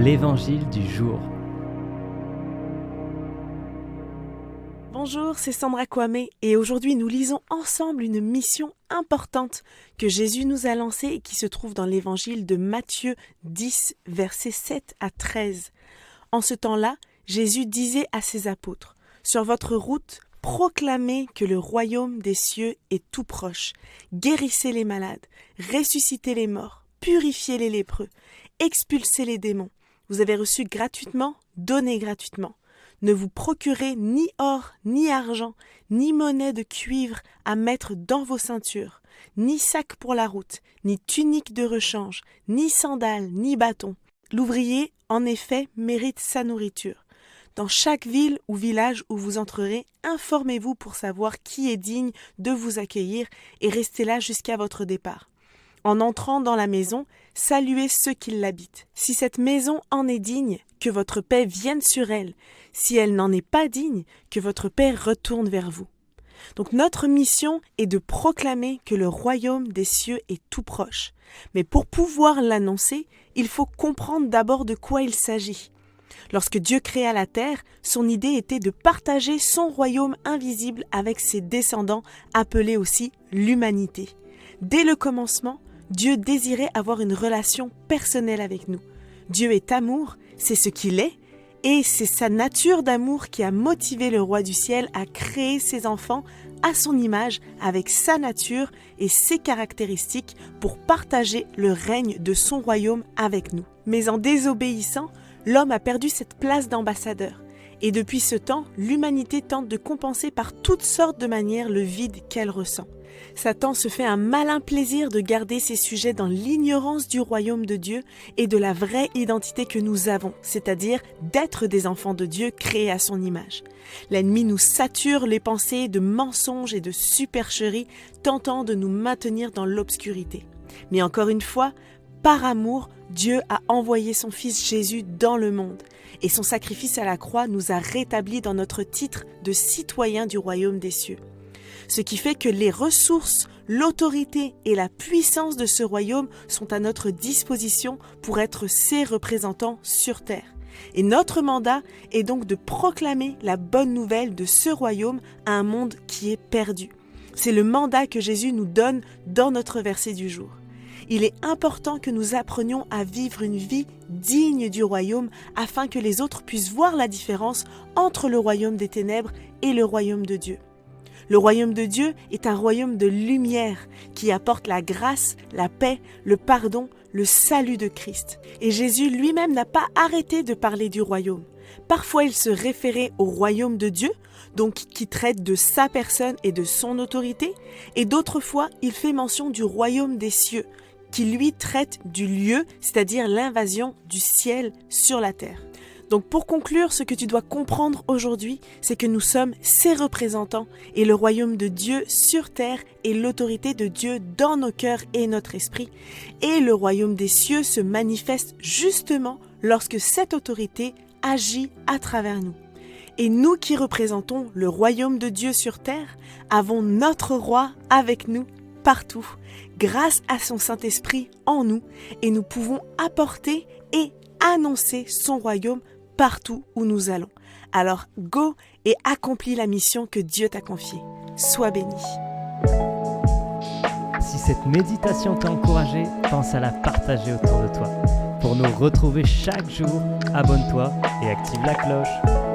l'Évangile du jour. Bonjour, c'est Sandra Kwame et aujourd'hui nous lisons ensemble une mission importante que Jésus nous a lancée et qui se trouve dans l'Évangile de Matthieu 10, versets 7 à 13. En ce temps-là, Jésus disait à ses apôtres : « Sur votre route, proclamez que le royaume des cieux est tout proche. Guérissez les malades, ressuscitez les morts, purifiez les lépreux, expulsez les démons. Vous avez reçu gratuitement, donnez gratuitement. Ne vous procurez ni or, ni argent, ni monnaie de cuivre à mettre dans vos ceintures, ni sac pour la route, ni tunique de rechange, ni sandales, ni bâton. L'ouvrier, en effet, mérite sa nourriture. Dans chaque ville ou village où vous entrerez, informez-vous pour savoir qui est digne de vous accueillir et restez là jusqu'à votre départ. En entrant dans la maison, saluez ceux qui l'habitent. Si cette maison en est digne, que votre paix vienne sur elle. Si elle n'en est pas digne, que votre paix retourne vers vous. » Donc notre mission est de proclamer que le royaume des cieux est tout proche. Mais pour pouvoir l'annoncer, il faut comprendre d'abord de quoi il s'agit. Lorsque Dieu créa la terre, son idée était de partager son royaume invisible avec ses descendants, appelés aussi l'humanité. Dès le commencement, Dieu désirait avoir une relation personnelle avec nous. Dieu est amour, c'est ce qu'il est, et c'est sa nature d'amour qui a motivé le roi du ciel à créer ses enfants à son image, avec sa nature et ses caractéristiques pour partager le règne de son royaume avec nous. Mais en désobéissant, l'homme a perdu cette place d'ambassadeur. Et depuis ce temps, l'humanité tente de compenser par toutes sortes de manières le vide qu'elle ressent. Satan se fait un malin plaisir de garder ces sujets dans l'ignorance du royaume de Dieu et de la vraie identité que nous avons, c'est-à-dire d'être des enfants de Dieu créés à son image. L'ennemi nous sature les pensées de mensonges et de supercheries, tentant de nous maintenir dans l'obscurité. Mais encore une fois, par amour, Dieu a envoyé son Fils Jésus dans le monde. Et son sacrifice à la croix nous a rétablis dans notre titre de citoyens du royaume des cieux. Ce qui fait que les ressources, l'autorité et la puissance de ce royaume sont à notre disposition pour être ses représentants sur terre. Et notre mandat est donc de proclamer la bonne nouvelle de ce royaume à un monde qui est perdu. C'est le mandat que Jésus nous donne dans notre verset du jour. Il est important que nous apprenions à vivre une vie digne du royaume afin que les autres puissent voir la différence entre le royaume des ténèbres et le royaume de Dieu. Le royaume de Dieu est un royaume de lumière qui apporte la grâce, la paix, le pardon, le salut de Christ. Et Jésus lui-même n'a pas arrêté de parler du royaume. Parfois, il se référait au royaume de Dieu, donc qui traite de sa personne et de son autorité, et d'autres fois, il fait mention du royaume des cieux, qui lui traite du lieu, c'est-à-dire l'invasion du ciel sur la terre. Donc pour conclure, ce que tu dois comprendre aujourd'hui, c'est que nous sommes ses représentants et le royaume de Dieu sur terre est l'autorité de Dieu dans nos cœurs et notre esprit. Et le royaume des cieux se manifeste justement lorsque cette autorité agit à travers nous. Et nous qui représentons le royaume de Dieu sur terre, avons notre roi avec nous partout, grâce à son Saint-Esprit en nous, et nous pouvons apporter et annoncer son royaume partout où nous allons. Alors, go et accomplis la mission que Dieu t'a confiée. Sois béni. Si cette méditation t'a encouragé, pense à la partager autour de toi. Pour nous retrouver chaque jour, abonne-toi et active la cloche.